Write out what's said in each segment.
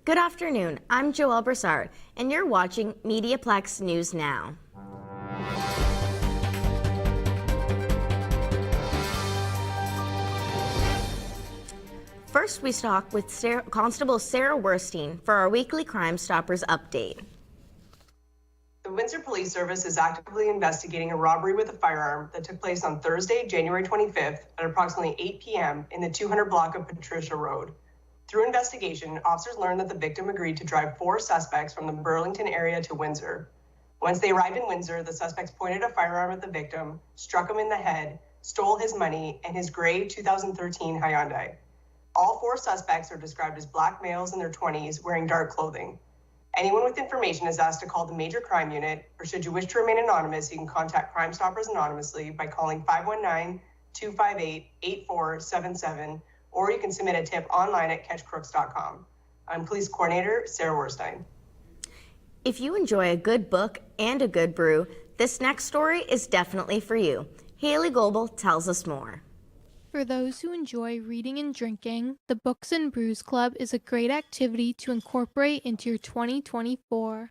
Good afternoon, I'm Joelle Broussard, and you're watching MediaPlex News Now. First, we talk with Constable Sarah Werstein for our weekly Crime Stoppers update. The Windsor Police Service is actively investigating a robbery with a firearm that took place on Thursday, January 25th at approximately 8 p.m. in the 200 block of Patricia Road. Through investigation, officers learned that the victim agreed to drive 4 suspects from the Burlington area to Windsor. Once they arrived in Windsor, the suspects pointed a firearm at the victim, struck him in the head, stole his money, and his gray 2013 Hyundai. All 4 suspects are described as black males in their 20s wearing dark clothing. Anyone with information is asked to call the Major Crime Unit, or should you wish to remain anonymous, you can contact Crime Stoppers anonymously by calling 519-258-8477, or you can submit a tip online at catchcrooks.com. I'm Police Coordinator Sarah Werstein. If you enjoy a good book and a good brew, this next story is definitely for you. Haley Goebel tells us more. For those who enjoy reading and drinking, the Books and Brews Club is a great activity to incorporate into your 2024.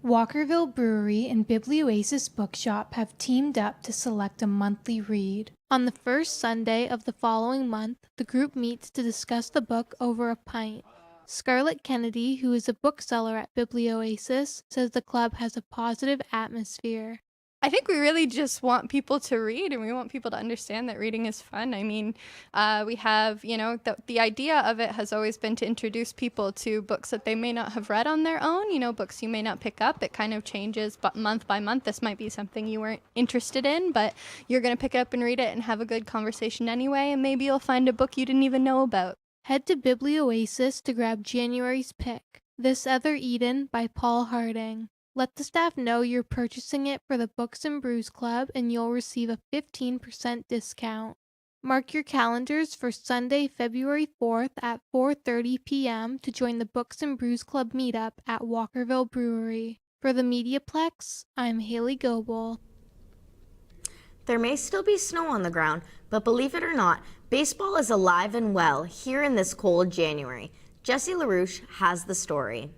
Walkerville Brewery and Biblioasis Bookshop have teamed up to select a monthly read. On the first Sunday of the following month, the group meets to discuss the book over a pint. Scarlett Kennedy, who is a bookseller at Biblioasis, says the club has a positive atmosphere. I think we really just want people to read, and we want people to understand that reading is fun. I mean, we have, the idea of it has always been to introduce people to books that they may not have read on their own, books you may not pick up. It kind of changes, but month by month, this might be something you weren't interested in, but you're going to pick it up and read it and have a good conversation anyway, and maybe you'll find a book you didn't even know about. Head to Biblioasis to grab January's pick, This Other Eden by Paul Harding. Let the staff know you're purchasing it for the Books and Brews Club and you'll receive a 15% discount. Mark your calendars for Sunday, February 4th at 4:30 p.m. to join the Books and Brews Club meetup at Walkerville Brewery. For the MediaPlex, I'm Haley Goebel. There may still be snow on the ground, but believe it or not, baseball is alive and well here in this cold January. Jesse LaRouche has the story.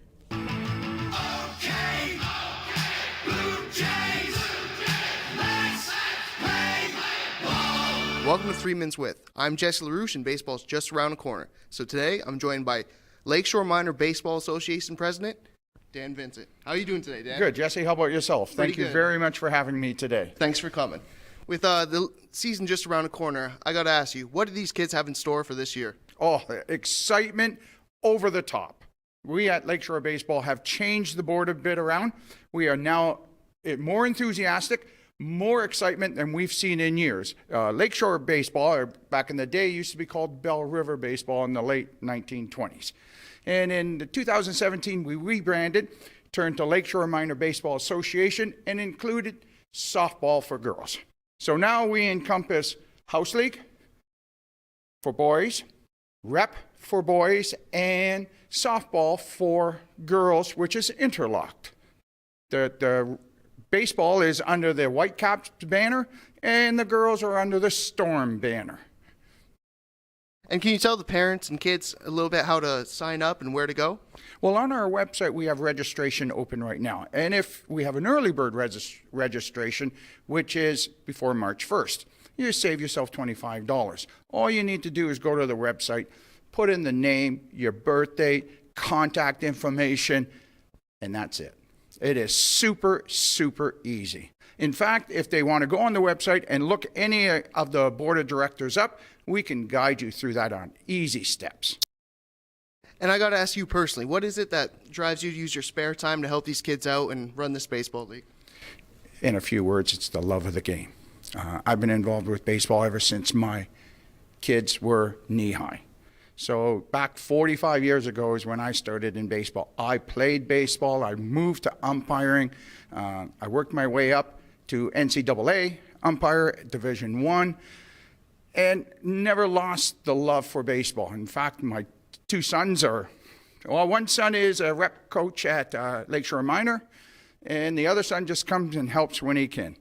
Welcome to 3 Minutes With. I'm Jesse LaRouche, and baseball's just around the corner. So today, I'm joined by Lakeshore Minor Baseball Association President, Dan Vincent. How are you doing today, Dan? Good, Jesse. How about yourself? Thank you very much for having me today. Thanks for coming. With the season just around the corner, I got to ask you, what do these kids have in store for this year? Oh, excitement over the top. We at Lakeshore Baseball have changed the board a bit around. We are now more enthusiastic, more excitement than we've seen in years. Lakeshore Baseball, or back in the day, used to be called Bell River Baseball in the late 1920s. And in 2017, we rebranded, turned to Lakeshore Minor Baseball Association, and included softball for girls. So now we encompass house league for boys, rep for boys, and softball for girls, which is interlocked. The baseball is under the Whitecaps banner, and the girls are under the Storm banner. And can you tell the parents and kids a little bit how to sign up and where to go? Well, on our website, we have registration open right now. And if we have an early bird registration, which is before March 1st, you save yourself $25. All you need to do is go to the website, put in the name, your birth date, contact information, and that's it. It is super, super easy. In fact, if they want to go on the website and look any of the board of directors up, we can guide you through that on easy steps. And I got to ask you personally, what is it that drives you to use your spare time to help these kids out and run this baseball league? In a few words, it's the love of the game. I've been involved with baseball ever since my kids were knee-high. So back 45 years ago is when I started in baseball. I played baseball. I moved to umpiring. I worked my way up to NCAA umpire, Division I, and never lost the love for baseball. In fact, my 2 sons are, well, one son is a rep coach at Lakeshore Minor, and the other son just comes and helps when he can.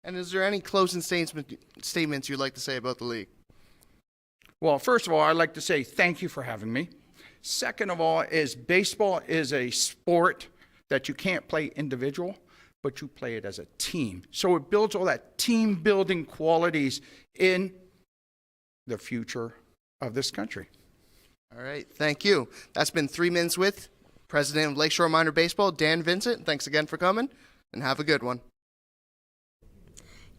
And is there any closing statements you'd like to say about the league? Well, first of all, I'd like to say thank you for having me. Second of all is baseball is a sport that you can't play individual, but you play it as a team. So it builds all that team building qualities in the future of this country. All right, thank you. That's been 3 Minutes with President of Lakeshore Minor Baseball, Dan Vincent. Thanks again for coming, and have a good one.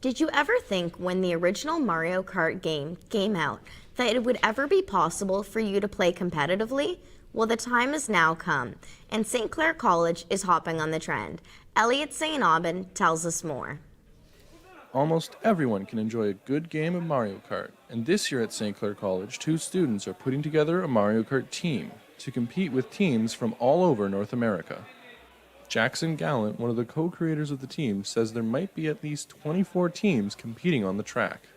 Did you ever think when the original Mario Kart game came out that it would ever be possible for you to play competitively? Well, the time has now come, and St. Clair College is hopping on the trend. Elliot St. Aubin tells us more. Almost everyone can enjoy a good game of Mario Kart, and this year at St. Clair College, 2 students are putting together a Mario Kart team to compete with teams from all over North America. Jackson Gallant, one of the co-creators of the team, says there might be at least 24 teams competing on the track.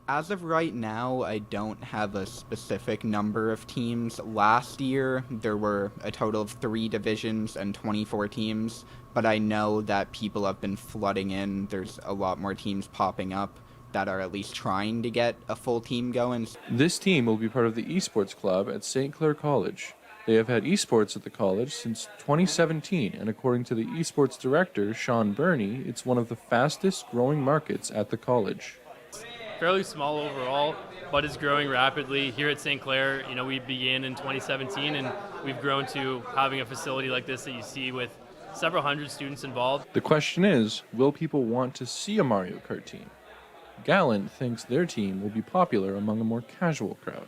As of right now, I don't have a specific number of teams. Last year, there were a total of 3 divisions and 24 teams, but I know that people have been flooding in. There's a lot more teams popping up that are at least trying to get a full team going. This team will be part of the esports club at St. Clair College. They have had esports at the college since 2017, and according to the esports director, Sean Burney, it's one of the fastest growing markets at the college. Fairly small overall, but it's growing rapidly. Here at St. Clair, we began in 2017, and we've grown to having a facility like this that you see with several hundred students involved. The question is, will people want to see a Mario Kart team? Gallant thinks their team will be popular among a more casual crowd.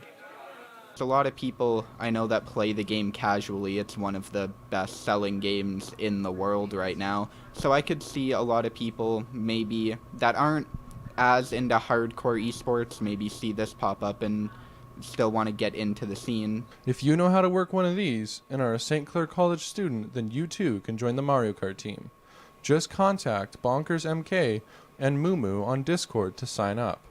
There's a lot of people I know that play the game casually. It's one of the best-selling games in the world right now. So I could see a lot of people maybe that aren't as into hardcore esports maybe see this pop up and still want to get into the scene. If you know how to work one of these and are a St. Clair College student, then you too can join the Mario Kart team. Just contact Bonkers MK and Mumu on Discord to sign up.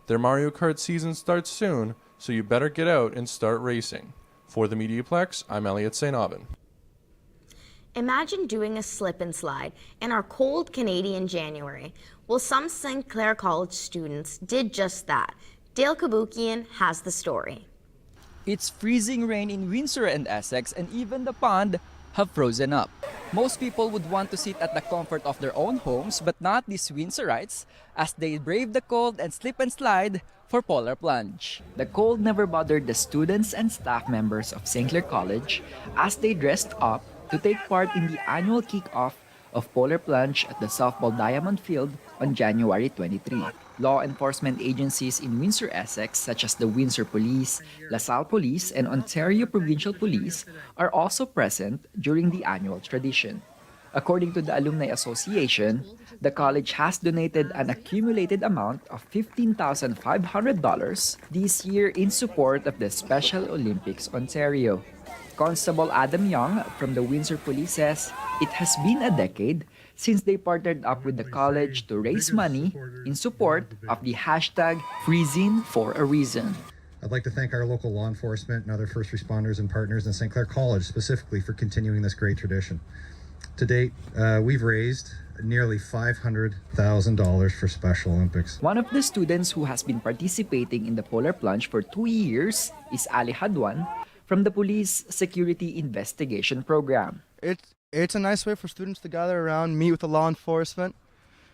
Their Mario Kart season starts soon, so you better get out and start racing. For the MediaPlex, I'm Elliot St. Aubin. Imagine doing a slip and slide in our cold Canadian January. Well, some St. Clair College students did just that. Dale Kabukian has the story. It's freezing rain in Windsor and Essex, and even the pond have frozen up. Most people would want to sit at the comfort of their own homes, but not these Windsorites, as they brave the cold and slip and slide for polar plunge. The cold never bothered the students and staff members of St. Clair College as they dressed up to take part in the annual kick-off of polar plunge at the softball diamond field on January 23. Law enforcement agencies in Windsor, Essex, such as the Windsor Police, LaSalle Police, and Ontario Provincial Police, are also present during the annual tradition. According to the Alumni Association, the college has donated an accumulated amount of $15,500 this year in support of the Special Olympics Ontario. Constable Adam Young from the Windsor Police says it has been a decade since they partnered up with the college to raise money in support of the hashtag Freezing for a Reason. I'd like to thank our local law enforcement and other first responders and partners in St. Clair College specifically for continuing this great tradition. To date, we've raised nearly $500,000 for Special Olympics. One of the students who has been participating in the polar plunge for 2 years is Ali Hadwan from the Police Security Investigation Program. It's a nice way for students to gather around, meet with the law enforcement,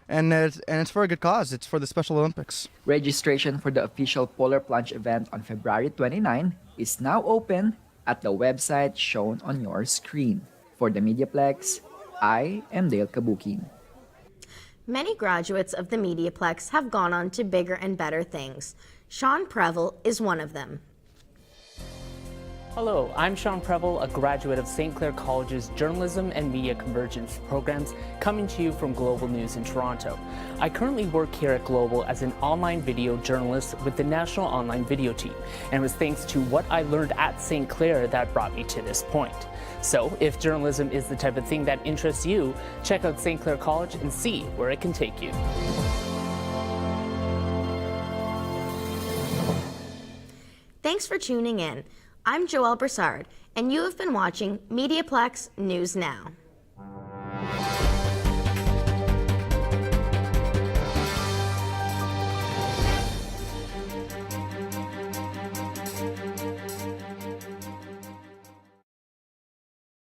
and it's for a good cause. It's for the Special Olympics. Registration for the official polar plunge event on February 29 is now open at the website shown on your screen. For the MediaPlex, I am Dale Kabukin. Many graduates of the MediaPlex have gone on to bigger and better things. Sean Prevel is one of them. Hello, I'm Sean Prevel, a graduate of St. Clair College's Journalism and Media Convergence programs, coming to you from Global News in Toronto. I currently work here at Global as an online video journalist with the National Online Video Team, and it was thanks to what I learned at St. Clair that brought me to this point. So, if journalism is the type of thing that interests you, check out St. Clair College and see where it can take you. Thanks for tuning in. I'm Joelle Broussard, and you have been watching MediaPlex News Now.